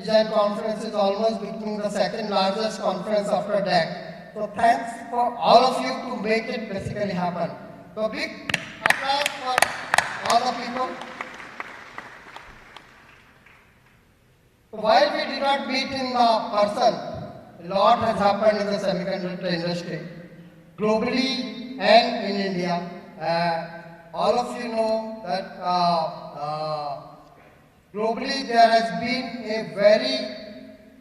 design conference is almost becoming the second largest conference after DAC. So thanks for all of you to make it basically happen. So big applause for all the people. So while we did not meet in person, a lot has happened in the semiconductor industry, globally and in India. All of you know that globally there has been a very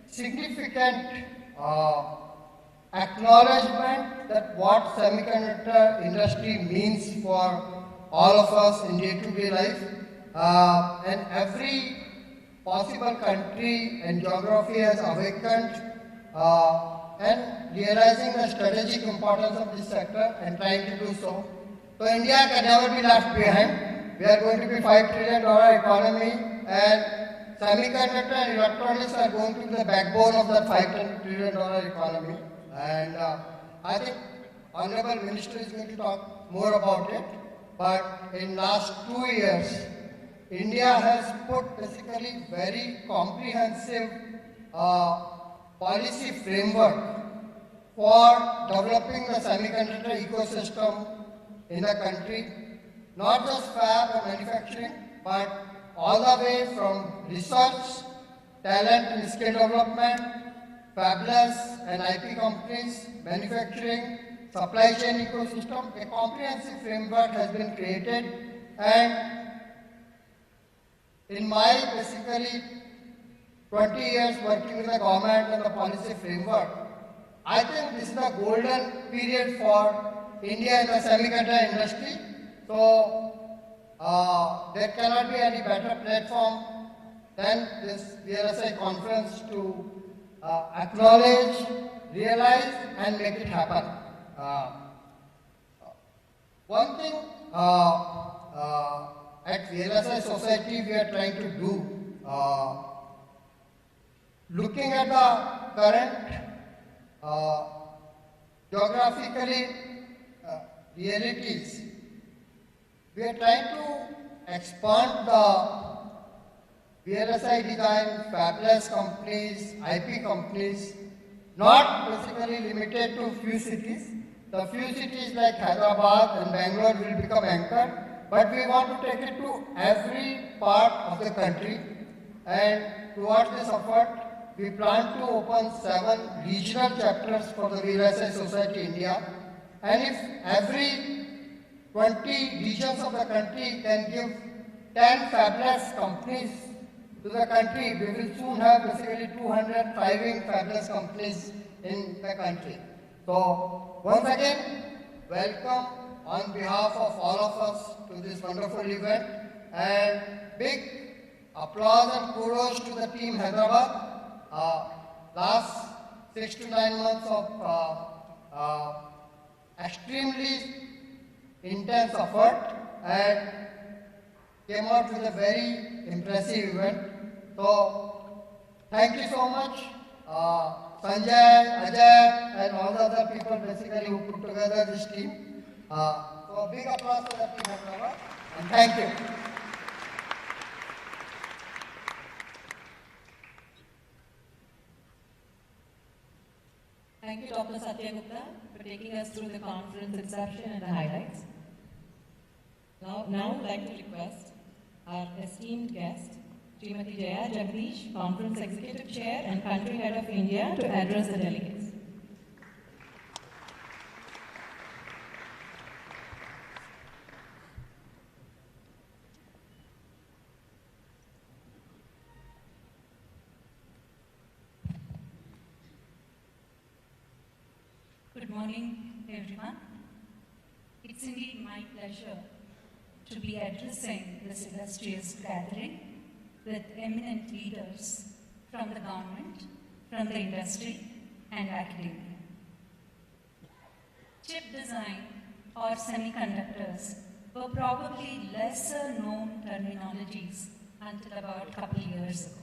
significant acknowledgement that what semiconductor industry means for all of us in day-to-day life, and every possible country and geography has awakened and realizing the strategic importance of this sector and trying to do so. So India can never be left behind. We are going to be $5 trillion economy, and semiconductor and electronics are going to be the backbone of that $5 trillion economy. And I think Honorable Minister is going to talk more about it. But in last 2 years, India has put basically very comprehensive policy framework for developing the semiconductor ecosystem in the country, not just fab or manufacturing, but all the way from research, talent and skill development, fabless and IP companies, manufacturing, supply chain ecosystem. A comprehensive framework has been created, and in my basically 20 years working with the government and the policy framework, I think this is the golden period for India in the semiconductor industry. So there cannot be any better platform than this VLSI conference to acknowledge, realize and make it happen. One thing at VLSI Society we are trying to do, looking at the current geographically realities, we are trying to expand the VLSI design, fabless companies, IP companies, not basically limited to few cities. The few cities like Hyderabad and Bangalore will become anchor, but we want to take it to every part of the country. And towards this effort, we plan to open 7 regional chapters for the VLSI Society India. And if every 20 regions of the country can give 10 fabless companies to the country, we will soon have basically 200 thriving fabless companies in the country. So once again, welcome on behalf of all of us to this wonderful event, and big applause and kudos to the team Hyderabad. Last 6 to 9 months of extremely intense effort and came out with a very impressive event. So thank you so much, Sanjay, Ajay and all the other people basically who put together this team. So a big applause for the team Hyderabad, and thank you. Thank you, Dr. Satya Gupta, for taking us through the conference inception and the highlights. Now I'd like to request our esteemed guest, Srimati Jaya Jagdish, Conference Executive Chair and Country Head of India, to address the delegates. Good morning, everyone. It's indeed my pleasure to be addressing this illustrious gathering with eminent leaders from the government, from the industry, and academia. Chip design or semiconductors were probably lesser known terminologies until about a couple years ago.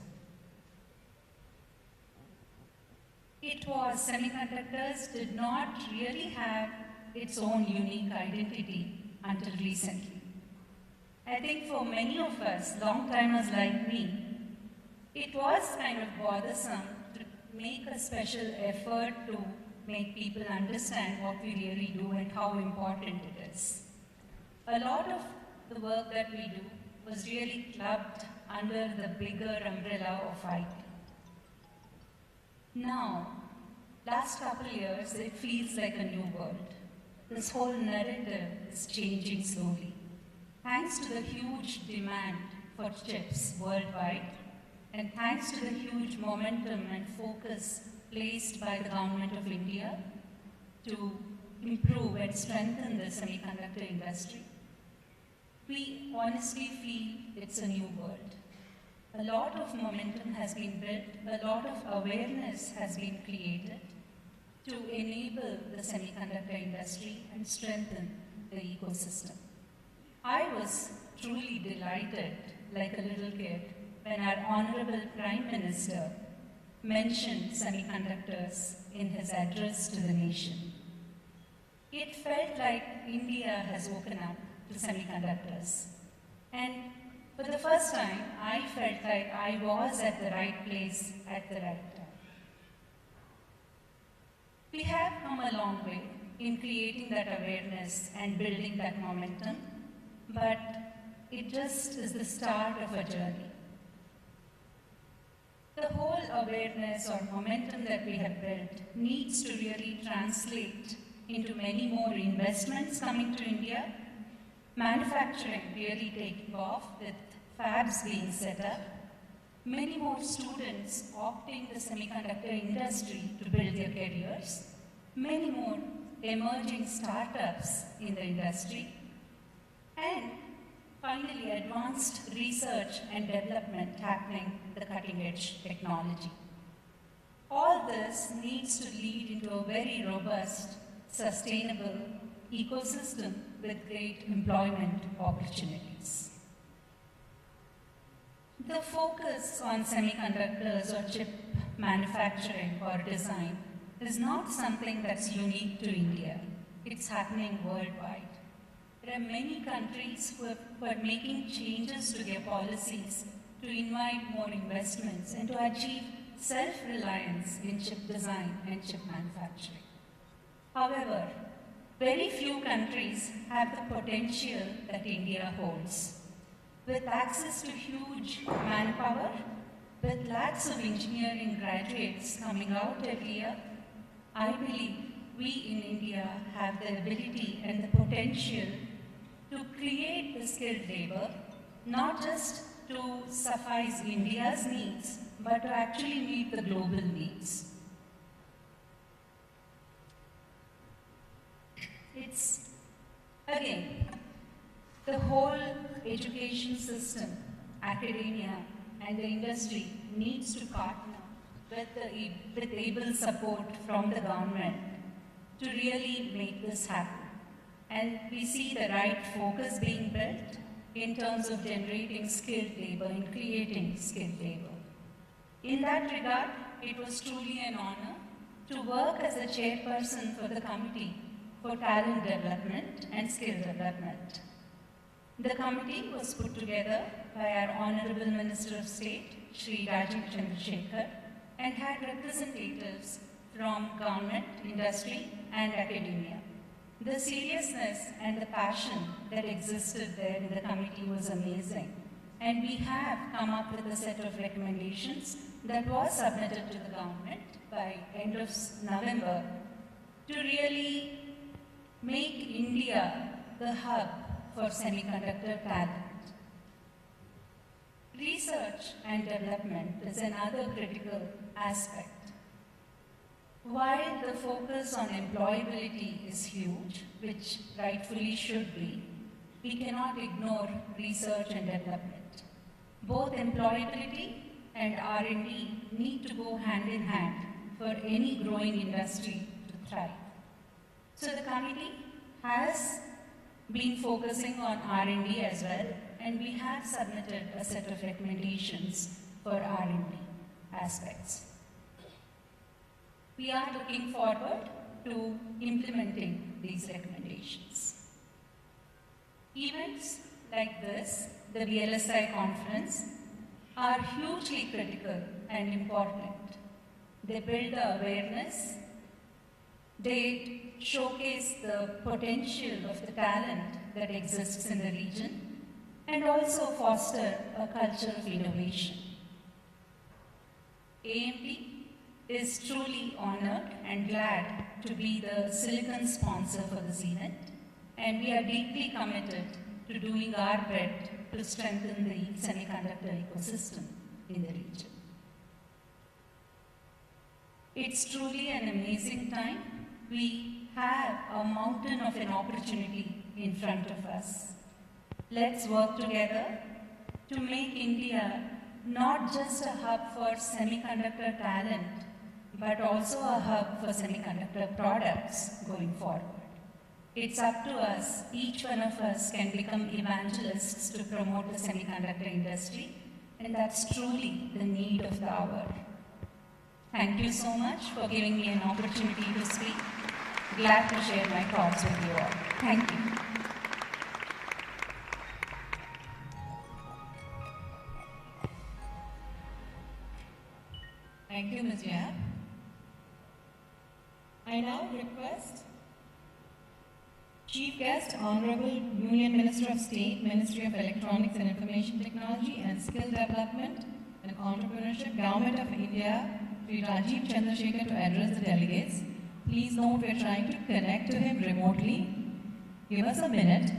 Semiconductors did not really have its own unique identity until recently. I think for many of us, long-timers like me, It was kind of bothersome to make a special effort to make people understand what we really do and how important it is. A lot of the work that we do was really clubbed under the bigger umbrella of IT. Now, last couple of years, it feels like a new world. This whole narrative is changing slowly. Thanks to the huge demand for chips worldwide, and thanks to the huge momentum and focus placed by the Government of India to improve and strengthen the semiconductor industry, we honestly feel it's a new world. A lot of momentum has been built, a lot of awareness has been created to enable the semiconductor industry and strengthen the ecosystem. I was truly delighted, like a little kid, when our Honorable Prime Minister mentioned semiconductors in his address to the nation. It felt like India has woken up to semiconductors. And for the first time, I felt like I was at the right place at the right time. We have come a long way in creating that awareness and building that momentum, but it just is the start of a journey. The whole awareness or momentum that we have built needs to really translate into many more investments coming to India, manufacturing really taking off with fabs being set up, many more students opting the semiconductor industry to build their careers, many more emerging startups in the industry, and finally advanced research and development happening in the cutting edge technology. All this needs to lead into a very robust, sustainable ecosystem with great employment opportunities. The focus on semiconductors or chip manufacturing or design is not something that's unique to India. It's happening worldwide. There are many countries who are making changes to their policies to invite more investments and to achieve self-reliance in chip design and chip manufacturing. However, very few countries have the potential that India holds. With access to huge manpower, with lakhs of engineering graduates coming out every year, I believe we in India have the ability and the potential to create the skilled labor, not just to suffice India's needs, but to actually meet the global needs. It's, again, the whole education system, academia, and the industry needs to partner with able support from the government to really make this happen. And we see the right focus being built in terms of generating skilled labor and creating skilled labor. In that regard, it was truly an honor to work as a chairperson for the Committee for Talent Development and Skill Development. The committee was put together by our Honorable Minister of State, Shri Rajiv Chandrasekhar, and had representatives from government, industry, and academia. The seriousness and the passion that existed there in the committee was amazing. And we have come up with a set of recommendations that was submitted to the government by end of November to really make India the hub for semiconductor talent. Research and development is another critical aspect. While the focus on employability is huge, which rightfully should be, we cannot ignore research and development. Both employability and R&D need to go hand in hand for any growing industry to thrive. So the committee has been focusing on R&D as well, and we have submitted a set of recommendations for R&D aspects. We are looking forward to implementing these recommendations. Events like this, the VLSI conference, are hugely critical and important. They build awareness, they showcase the potential of the talent that exists in the region, and also foster a culture of innovation. AMP is truly honored and glad to be the silicon sponsor for this event, and we are deeply committed to doing our bit to strengthen the semiconductor ecosystem in the region. It's truly an amazing time. We have a mountain of an opportunity in front of us. Let's work together to make India not just a hub for semiconductor talent, but also a hub for semiconductor products going forward. It's up to us, each one of us can become evangelists to promote the semiconductor industry, and that's truly the need of the hour. Thank you so much for giving me an opportunity to speak. Glad to share my thoughts with you all. Thank you. Thank you, Ms. Yap. I now request Chief Guest, Honorable Union Minister of State, Ministry of Electronics and Information Technology and Skill Development and Entrepreneurship, Government of India, Sri Rajiv Chandrasekhar, to address the delegates. Please note we are trying to connect to him remotely. Give us a minute.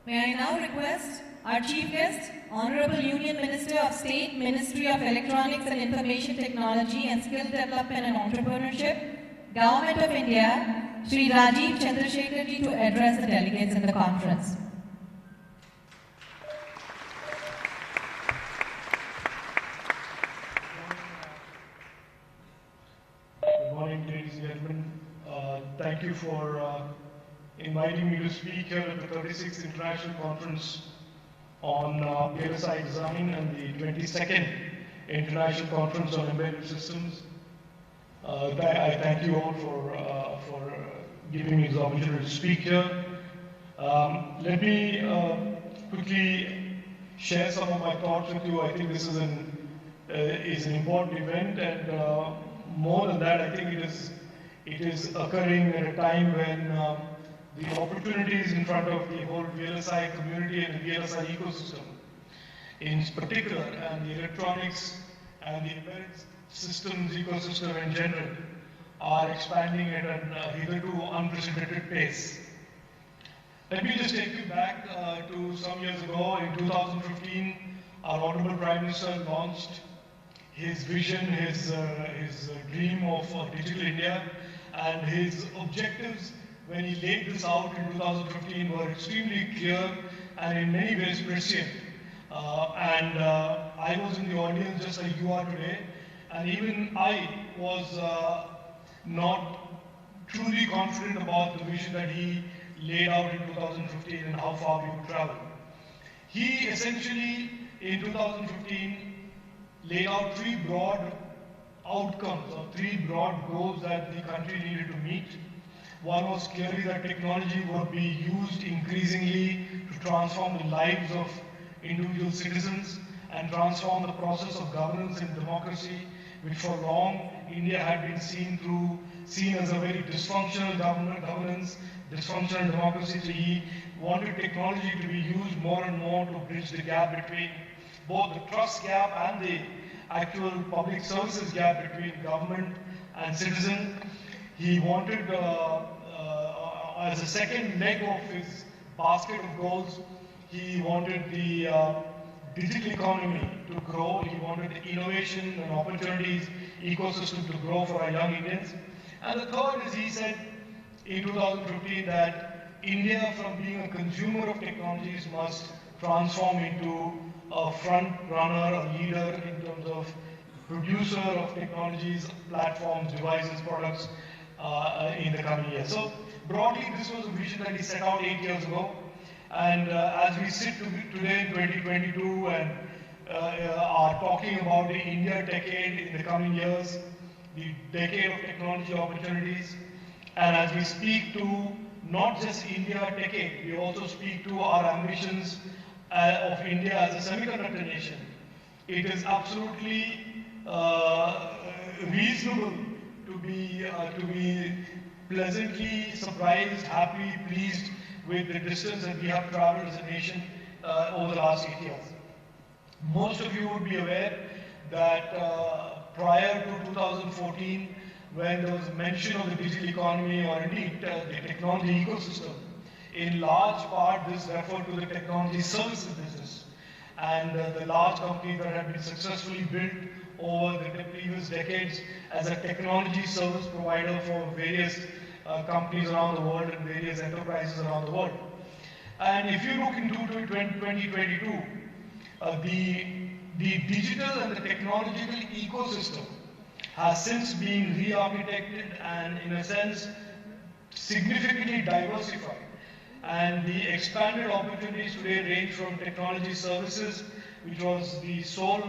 May I now request our Chief Guest, Honorable Union Minister of State, Ministry of Electronics and Information Technology and Skill Development and Entrepreneurship, Government of India, Sri Rajiv Chandrasekhar ji, to address the delegates in the conference. Good morning, ladies and gentlemen. Thank you for inviting me to speak here at the 36th International Conference on VLSI Design and the 22nd International Conference on Embedded Systems. I thank you all for giving me this opportunity to speak here. Let me quickly share some of my thoughts with you. I think this is an important event, and more than that, I think it is occurring at a time when the opportunities in front of the whole VLSI community and the VLSI ecosystem in particular, and the electronics and the embedded systems ecosystem in general are expanding at a hitherto unprecedented pace. Let me just take you back to some years ago. In 2015, our Honorable Prime Minister launched his vision, his dream of digital India, and his objectives when he laid this out in 2015 were extremely clear and in many ways prescient. I was in the audience just like you are today, and even I was not truly confident about the vision that he laid out in 2015 and how far we would travel. He essentially, in 2015, laid out three broad outcomes or three broad goals that the country needed to meet. One was clearly that technology would be used increasingly to transform the lives of individual citizens and transform the process of governance and democracy, which for long India had been seen as a very dysfunctional governance, dysfunctional democracy. So he wanted technology to be used more and more to bridge the gap between both the trust gap and the actual public services gap between government and citizen. He wanted, as a second leg of his basket of goals, he wanted the digital economy to grow. He wanted the innovation and opportunities ecosystem to grow for our young Indians. And the third is, he said in 2015 that India, from being a consumer of technologies, must transform into a front runner, a leader in terms of producer of technologies, platforms, devices, products in the coming years. So broadly, this was a vision that he set out 8 years ago. And as we sit today in 2022 and are talking about the India decade in the coming years, the decade of technology opportunities, and as we speak to not just India decade, we also speak to our ambitions of India as a semiconductor nation. It is absolutely reasonable to be pleasantly surprised, happy, pleased with the distance that we have traveled as a nation over the last 8 years. Most of you would be aware that prior to 2014, when there was mention of the digital economy or indeed the technology ecosystem, in large part this referred to the technology services business and the large companies that have been successfully built over the previous decades as a technology service provider for various companies around the world and various enterprises around the world. And if you look into 2022, the digital and the technological ecosystem has since been re-architected and in a sense significantly diversified. And the expanded opportunities today range from technology services, which was the sole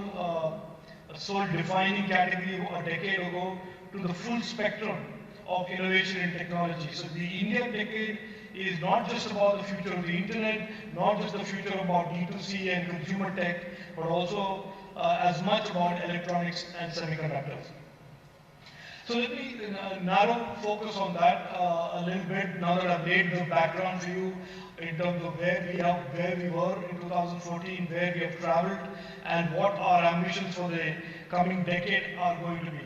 defining category a decade ago, to the full spectrum of innovation in technology. So the Indian decade is not just about the future of the internet, not just the future about D2C and consumer tech, but also as much about electronics and semiconductors. So let me narrow focus on that a little bit now that I've laid the background for you in terms of where we were in 2014, where we have traveled, and what our ambitions for the coming decade are going to be.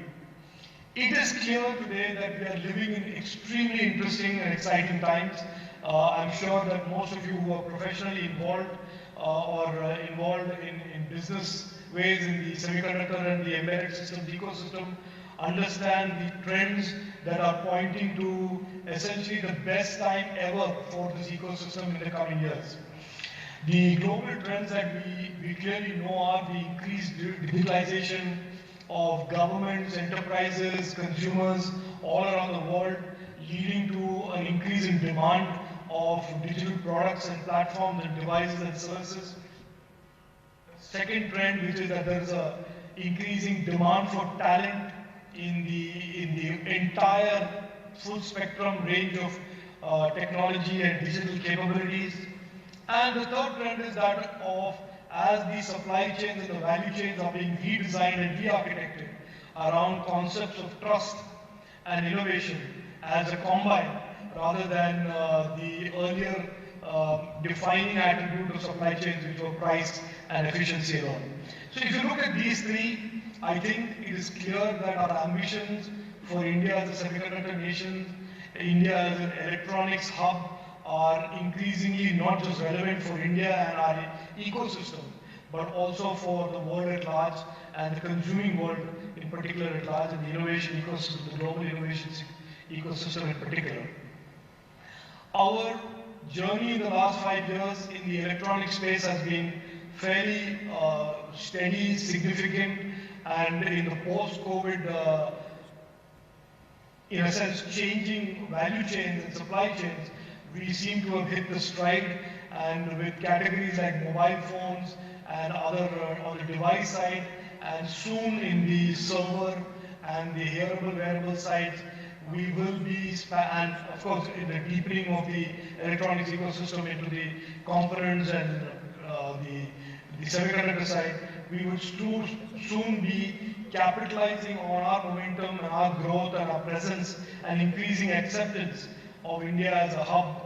It is clear today that we are living in extremely interesting and exciting times. I'm sure that most of you who are professionally involved or involved in business ways in the semiconductor and the embedded systems ecosystem understand the trends that are pointing to essentially the best time ever for this ecosystem in the coming years. The global trends that we clearly know are the increased digitalization of governments, enterprises, consumers all around the world, leading to an increase in demand of digital products and platforms and devices and services. Second trend, which is that there is an increasing demand for talent in the entire full spectrum range of technology and digital capabilities. And the third trend is that of as the supply chains and the value chains are being redesigned and re-architected around concepts of trust and innovation as a combine rather than the earlier defining attribute of supply chains, which were price, and efficiency alone. So if you look at these three, I think it is clear that our ambitions for India as a semiconductor nation, India as an electronics hub, are increasingly not just relevant for India and our ecosystem, but also for the world at large and the consuming world in particular at large, and the innovation ecosystem, the global innovation ecosystem in particular. Our journey in the last 5 years in the electronic space has been fairly steady, significant, and in the post-COVID, in a sense, changing value chains and supply chains, we seem to have hit the stride, and with categories like mobile phones and other on the device side, and soon in the server and the hearable wearable sides, we will be, and of course in the deepening of the electronics ecosystem into the components and the semiconductor side, we will soon be capitalizing on our momentum and our growth and our presence and increasing acceptance of India as a hub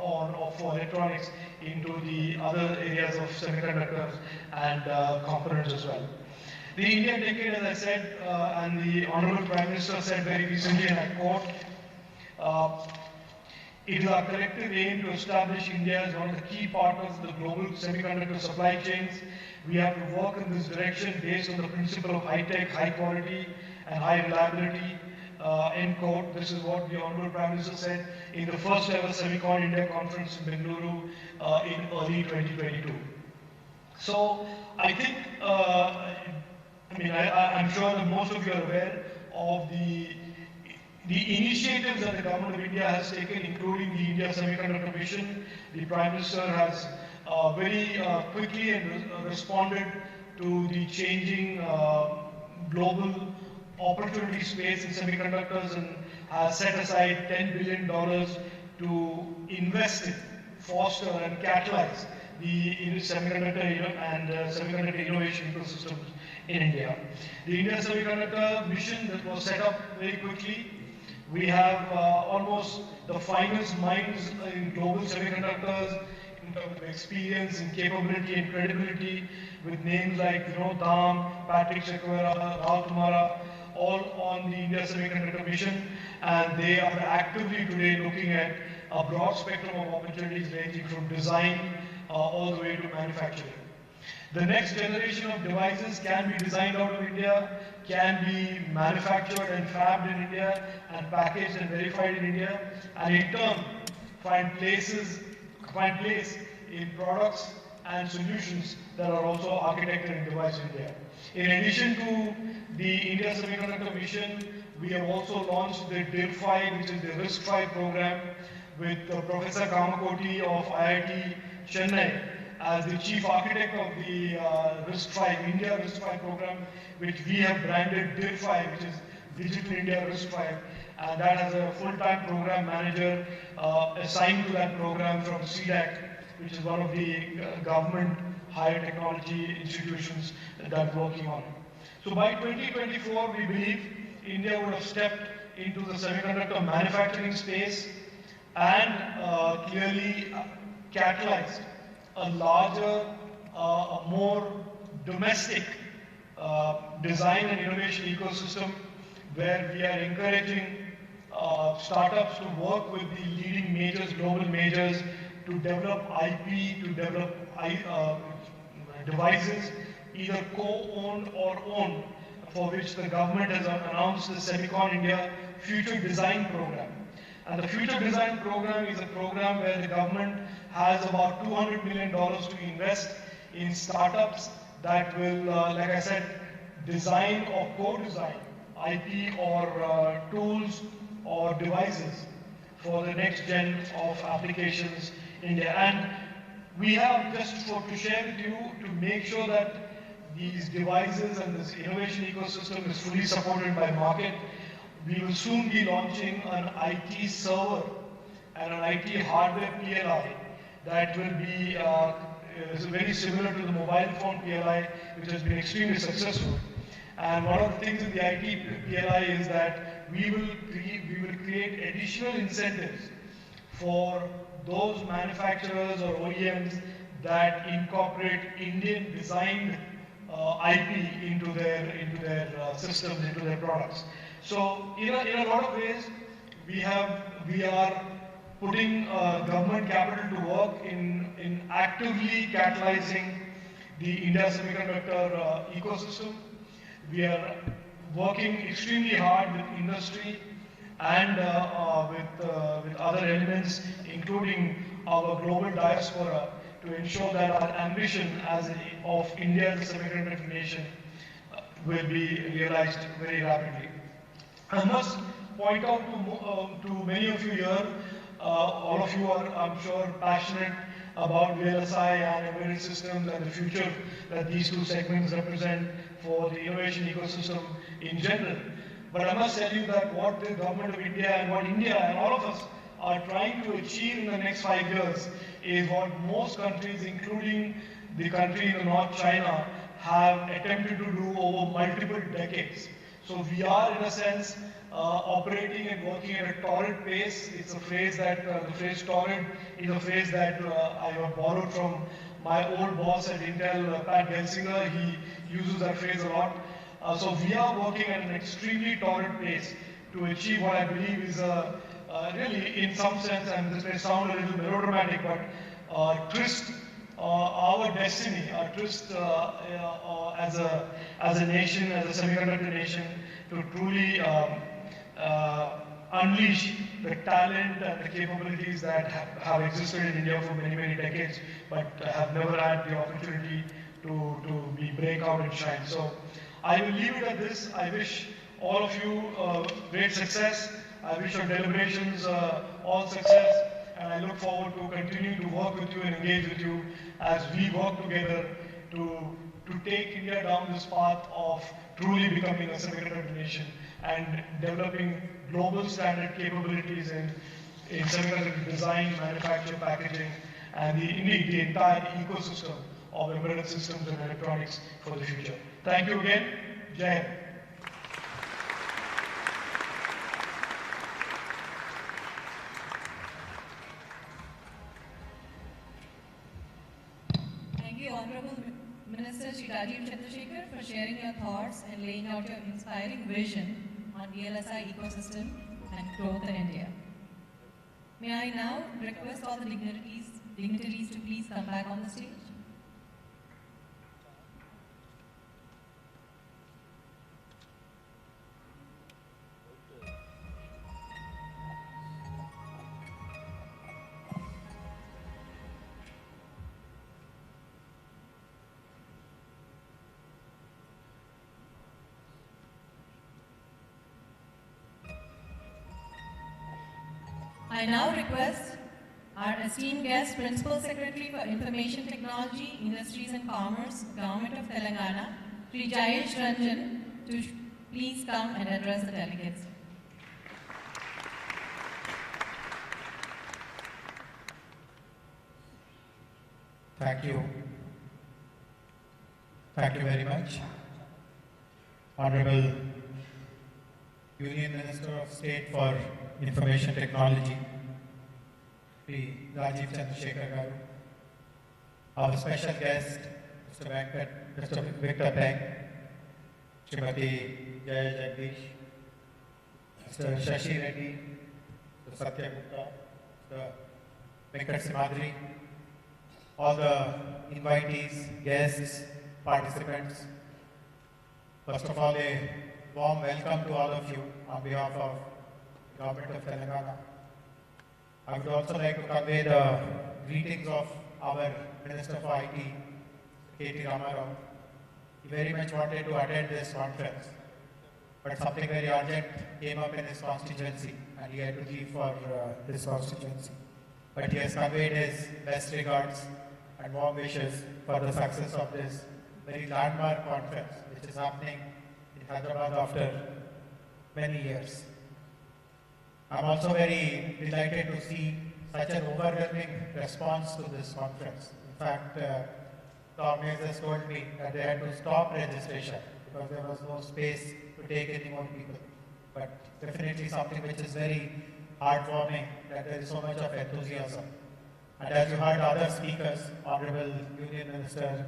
for electronics into the other areas of semiconductors and components as well. The Indian decade, as I said, and the Honorable Prime Minister said very recently, and I quote, it is our collective aim to establish India as one of the key partners in the global semiconductor supply chains. We have to work in this direction based on the principle of high tech, high quality, and high reliability. End quote. This is what the Honorable Prime Minister said in the first ever Semicon India conference in Bengaluru in early 2022. So I think, I'm sure that most of you are aware of the initiatives that the Government of India has taken, including the India Semiconductor Mission. The Prime Minister has very quickly responded to the changing global opportunity space in semiconductors and has set aside $10 billion to invest in, foster and catalyze the semiconductor and semiconductor innovation ecosystems in India. The India Semiconductor Mission that was set up very quickly. We have almost the finest minds in global semiconductors in terms of experience and capability and credibility, with names like Vinod Dham, Patrick Chakwera, Rao Tumara, all on the India Semiconductor Mission, and they are actively today looking at a broad spectrum of opportunities ranging from design all the way to manufacturing. The next generation of devices can be designed out of India, can be manufactured and fabbed in India, and packaged and verified in India, and in turn find place in products and solutions that are also architected and devised in India. In addition to the India Semiconductor Mission, we have also launched the DIR5, which is the RISC-V program, with Professor Kamakoti of IIT Chennai as the chief architect of the RISC-V, India RISC-V program, which we have branded DIR5, which is Digital India RISC-V, and that has a full-time program manager assigned to that program from CDAC, which is one of the government higher technology institutions that's working on it. So by 2024, we believe India would have stepped into the semiconductor manufacturing space and clearly catalyzed a larger, a more domestic design and innovation ecosystem, where we are encouraging startups to work with the leading majors, global majors, to develop IP, to develop devices, either co-owned or owned, for which the government has announced the Semicon India Future Design Program. And the Future Design Program is a program where the government has about $200 million to invest in startups that will, like I said, design or co-design IP or tools or devices for the next gen of applications in India. And we have, just to share with you, to make sure that these devices and this innovation ecosystem is fully supported by market, we will soon be launching an IT server and an IT hardware PLI that will be very similar to the mobile phone PLI, which has been extremely successful. And one of the things in the IT PLI is that we will create additional incentives for those manufacturers or OEMs that incorporate Indian designed IP into their systems, into their products. So in a lot of ways, we are putting government capital to work in actively catalyzing the India semiconductor ecosystem. We are working extremely hard with industry and with other elements, including our global diaspora, to ensure that our ambition of India as a semiconductor nation will be realized very rapidly. I must point out to many of you here, all of you are, I'm sure, passionate about VLSI and embedded systems and the future that these two segments represent for the innovation ecosystem in general. But I must tell you that what the government of India and what India and all of us are trying to achieve in the next 5 years is what most countries, including the country in the North China, have attempted to do over multiple decades. So we are, in a sense, operating and working at a torrid pace. It's a phrase that, the phrase torrid is a phrase that I have borrowed from my old boss at Intel, Pat Gelsinger. He uses that phrase a lot. So we are working at an extremely torrid pace to achieve what I believe is really, in some sense, and this may sound a little melodramatic, but twist our destiny, our twist as a nation, as a semiconductor nation, to truly unleash the talent and the capabilities that have existed in India for many, many decades, but have never had the opportunity to break out and shine. So I will leave it at this. I wish all of you great success. I wish your deliberations all success, and I look forward to continuing to work with you and engage with you as we work together to take India down this path of truly becoming a semiconductor nation and developing global standard capabilities in semiconductor design, manufacture, packaging, and indeed the entire ecosystem of embedded systems and electronics for the future. Thank you again. Jai Hind. Thank you, Honorable Minister Shri Rajiv Chandrasekhar, for sharing your thoughts and laying out your inspiring vision on VLSI ecosystem and growth in India. May I now request all the dignitaries to please come back on the stage. I now request our esteemed guest, Principal Secretary for Information Technology, Industries and Commerce, Government of Telangana, Sri Jayesh Ranjan, to please come and address the delegates. Thank you. Thank you very much. Honorable Union Minister of State for Information Technology, Sri Rajiv Chandrasekhar Garu, our special guest, Mr. Victor Peng, Srimati Jaya Jagdish, Mr. Shashi Reddy, Mr. Satya Gupta, Mr. Venkat Simadri, all the invitees, guests, participants. First of all, a warm welcome to all of you on behalf of the Government of Telangana. I would also like to convey the greetings of our Minister for IT, K.T. Ramarao. He very much wanted to attend this conference, but something very urgent came up in his constituency and he had to leave for his constituency. But he has conveyed his best regards and warm wishes for the success of this very landmark conference, which is happening in Hyderabad after many years. I'm also very delighted to see such an overwhelming response to this conference. In fact, the organizers told me that they had to stop registration because there was no space to take any more people. But definitely something which is very heartwarming, that there is so much of enthusiasm. And as you heard other speakers, Honorable Union Minister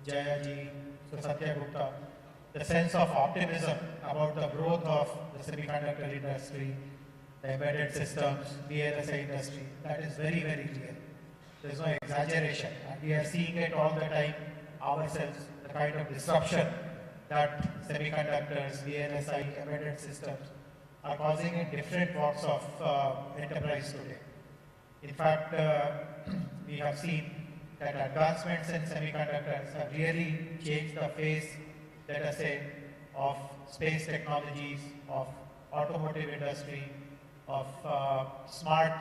Jayaji, Satya Gupta, the sense of optimism about the growth of the semiconductor industry, the embedded systems, VLSI industry, that is very, very real. There is no exaggeration, and we are seeing it all the time ourselves, the kind of disruption that semiconductors, VLSI, embedded systems are causing in different walks of enterprise today. In fact, we have seen that advancements in semiconductors have really changed the face, let us say, of space technologies, of automotive industry, of smart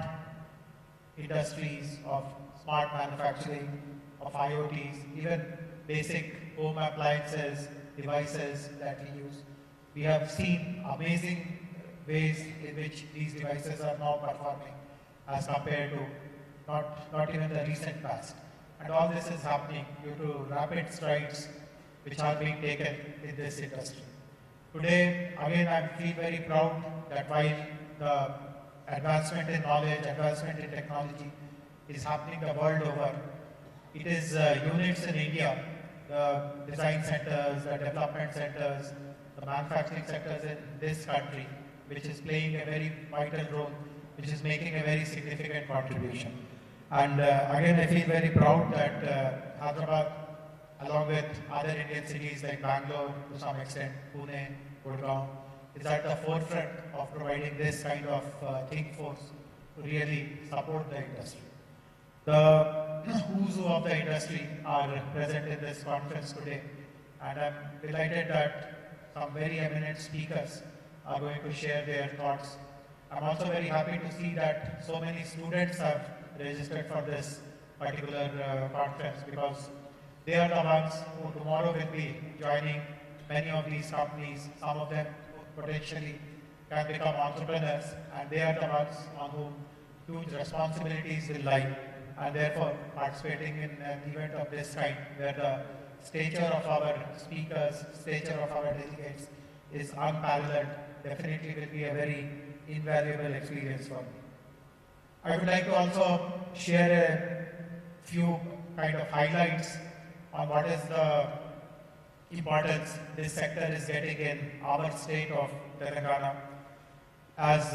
industries, of smart manufacturing, of IoTs, even basic home appliances, devices that we use. We have seen amazing ways in which these devices are now performing as compared to not even the recent past. And all this is happening due to rapid strides which are being taken in this industry. Today, again, I feel very proud that while the advancement in knowledge, advancement in technology is happening the world over, it is units in India, the design centers, the development centers, the manufacturing sectors in this country, which is playing a very vital role, which is making a very significant contribution. And again, I feel very proud that Hyderabad, along with other Indian cities like Bangalore, to some extent, Pune, Gurgaon, is at the forefront of providing this kind of think force to really support the industry. The who's who of the industry are present in this conference today, and I'm delighted that some very eminent speakers are going to share their thoughts. I'm also very happy to see that so many students have registered for this particular conference, because they are the ones who tomorrow will be joining many of these companies. Some of them potentially can become entrepreneurs, and they are the ones on whom huge responsibilities will lie. And therefore, participating in an event of this kind, where the stature of our speakers, stature of our delegates is unparalleled, definitely will be a very invaluable experience for me. I would like to also share a few kind of highlights on what is the importance this sector is getting in our state of Telangana. As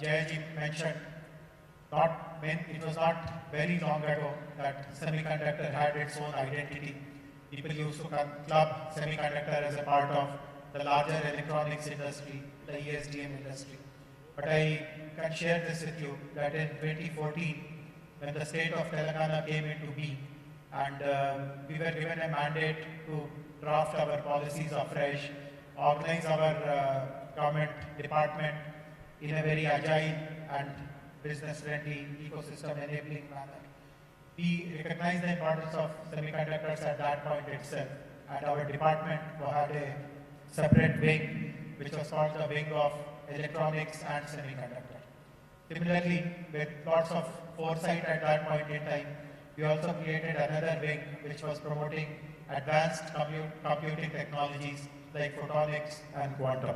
Jayaji mentioned, it was not very long ago that semiconductor had its own identity. People used to club semiconductor as a part of the larger electronics industry, the ESDM industry. But I can share this with you that in 2014, when the state of Telangana came into being, and we were given a mandate to draft our policies afresh, organize our government department in a very agile and business-friendly, ecosystem-enabling manner. We recognized the importance of semiconductors at that point itself, and our department had a separate wing, which was called the Wing of Electronics and Semiconductor. Similarly, with lots of foresight at that point in time, we also created another wing which was promoting advanced computing technologies like photonics and quantum.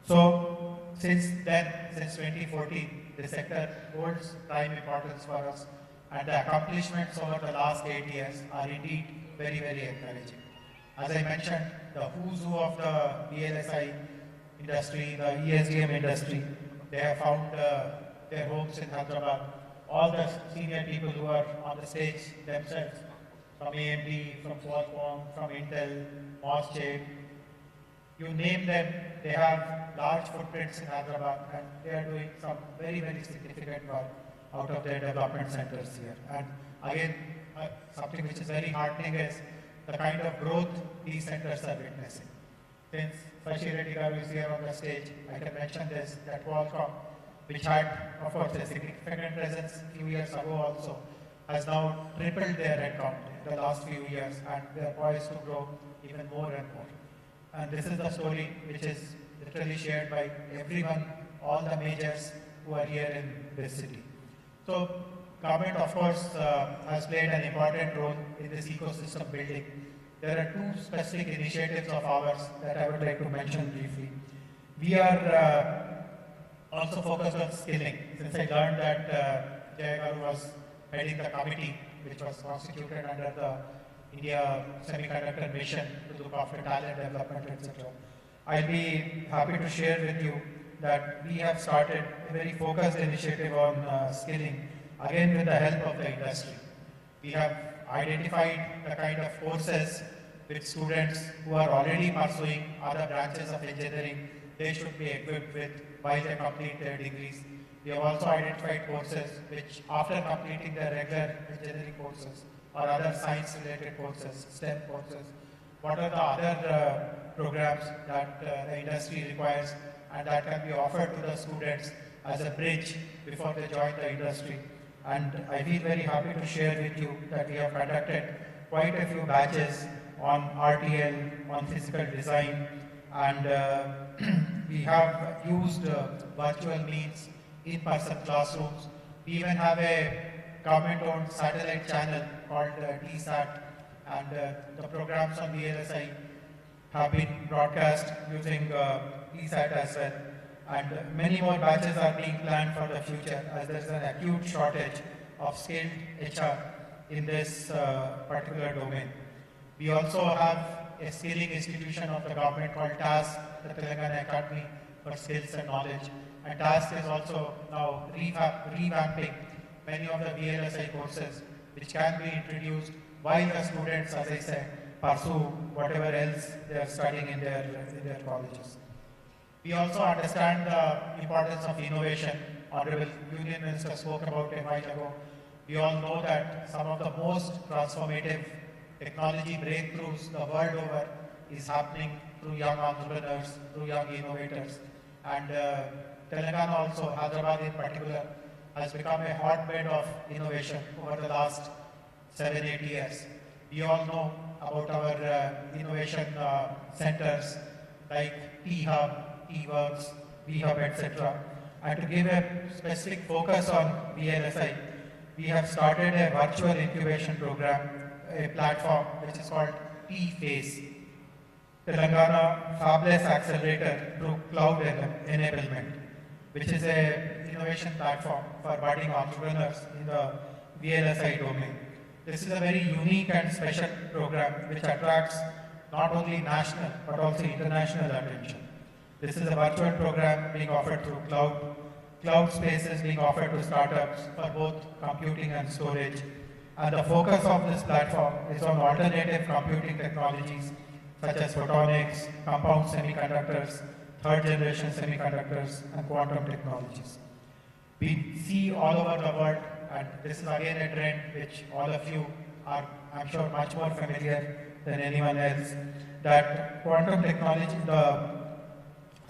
So, since then, since 2014, the sector holds prime importance for us, and the accomplishments over the last 8 years are indeed very, very encouraging. As I mentioned, the who's who of the VLSI industry, the ESDM industry, they have found their homes in Hyderabad. All the senior people who are on the stage themselves, from AMD, from Qualcomm, from Intel, Moschip, you name them, they have large footprints in Hyderabad, and they are doing some very, very significant work out of their development centers here. And again, something which is very heartening is the kind of growth these centers are witnessing. Since Sashi Reddy Garu is here on the stage, I can mention this, that Qualcomm, which had, of course, a significant presence a few years ago also, has now tripled their headcount in the last few years, and they are poised to grow even more and more. And this is the story which is literally shared by everyone, all the majors who are here in this city. So, government, of course, has played an important role in this ecosystem building. There are two specific initiatives of ours that I would like to mention briefly. We are also focused on skilling. Since I learned that Jayagaru was heading the committee which was constituted under the India Semiconductor Mission to look after talent development, etc. I'll be happy to share with you that we have started a very focused initiative on skilling, again with the help of the industry. We have identified the kind of courses which students who are already pursuing other branches of engineering, they should be equipped with while they complete their degrees. We have also identified courses which, after completing their regular engineering courses or other science-related courses, STEM courses, what are the other programs that the industry requires and that can be offered to the students as a bridge before they join the industry. And I feel very happy to share with you that we have conducted quite a few batches on RTL, on physical design, and we have used virtual means, in-person classrooms. We even have a government-owned satellite channel called TSAT, and the programs on VLSI have been broadcast using TSAT as well. And many more batches are being planned for the future, as there is an acute shortage of skilled HR in this particular domain. We also have a skilling institution of the government called TASK, the Telangana Academy for Skills and Knowledge. And TASK is also now revamping many of the VLSI courses which can be introduced while the students, as I said, pursue whatever else they are studying in their colleges. We also understand the importance of innovation. Honorable Union Minister spoke about it a while ago. We all know that some of the most transformative technology breakthroughs the world over is happening through young entrepreneurs, through young innovators. And Telangana also, Hyderabad in particular, has become a hotbed of innovation over the last 7-8 years. We all know about our innovation centers like T-Hub, T-Works, V-Hub, etc. And to give a specific focus on VLSI, we have started a virtual incubation program, a platform which is called T-Face, Telangana Fabless Accelerator through Cloud Enablement, which is an innovation platform for budding entrepreneurs in the VLSI domain. This is a very unique and special program which attracts not only national but also international attention. This is a virtual program being offered through cloud spaces being offered to startups for both computing and storage. And the focus of this platform is on alternative computing technologies such as photonics, compound semiconductors, third generation semiconductors, and quantum technologies. We see all over the world, and this is again a trend which all of you are, I'm sure, much more familiar than anyone else, that quantum technology, the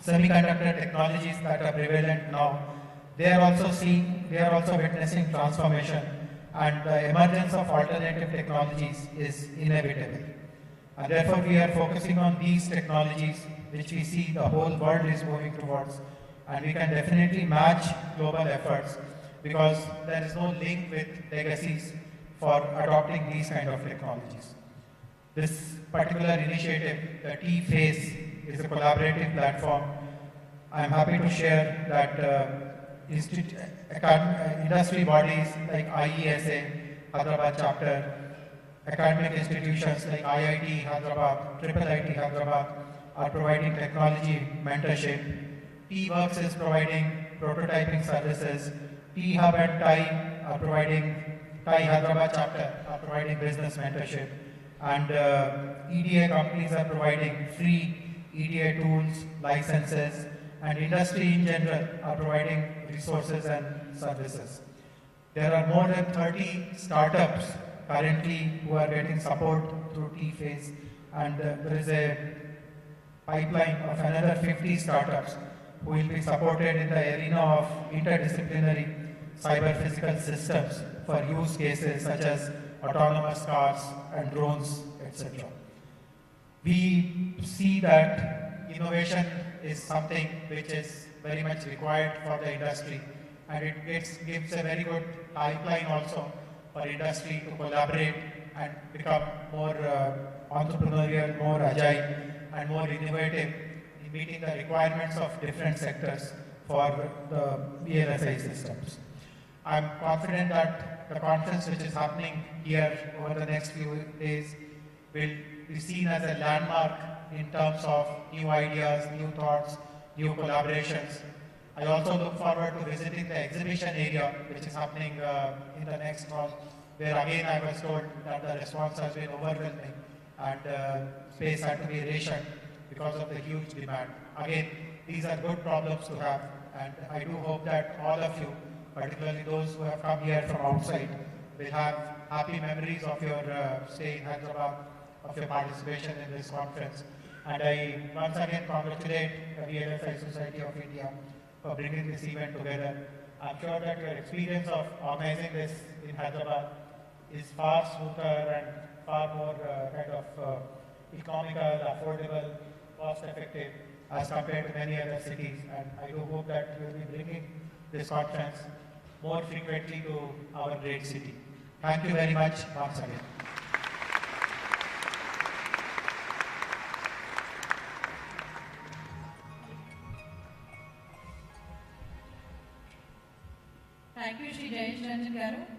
semiconductor technologies that are prevalent now, they are also witnessing transformation, and the emergence of alternative technologies is inevitable. And therefore we are focusing on these technologies which we see the whole world is moving towards, and we can definitely match global efforts because there is no link with legacies for adopting these kind of technologies. This particular initiative, the T-Face, is a collaborative platform. I am happy to share that industry bodies like IESA, Hyderabad chapter, academic institutions like IIT Hyderabad, IIIT Hyderabad are providing technology mentorship. T-Works is providing prototyping services. T-Hub and TIE are providing, TIE Hyderabad chapter are providing business mentorship. And EDA companies are providing free EDA tools, licenses, and industry in general are providing resources and services. There are more than 30 startups currently who are getting support through T-Face, and there is a pipeline of another 50 startups who will be supported in the arena of interdisciplinary cyber-physical systems for use cases such as autonomous cars and drones, etc. We see that innovation is something which is very much required for the industry, and it gives a very good pipeline also for industry to collaborate and become more entrepreneurial, more agile, and more innovative in meeting the requirements of different sectors for the VLSI systems. I'm confident that the conference which is happening here over the next few days will be seen as a landmark in terms of new ideas, new thoughts, new collaborations. I also look forward to visiting the exhibition area which is happening in the next month, where again I was told that the response has been overwhelming and space had to be rationed because of the huge demand. Again, these are good problems to have, and I do hope that all of you, particularly those who have come here from outside, will have happy memories of your stay in Hyderabad, of your participation in this conference. And I once again congratulate the VLSI Society of India for bringing this event together. I'm sure that your experience of organizing this in Hyderabad is far smoother and far more economical, affordable, cost-effective as compared to many other cities. And I do hope that you will be bringing this conference more frequently to our great city. Thank you very much once again. Thank you, Shri Jayesh Ranjan Garu.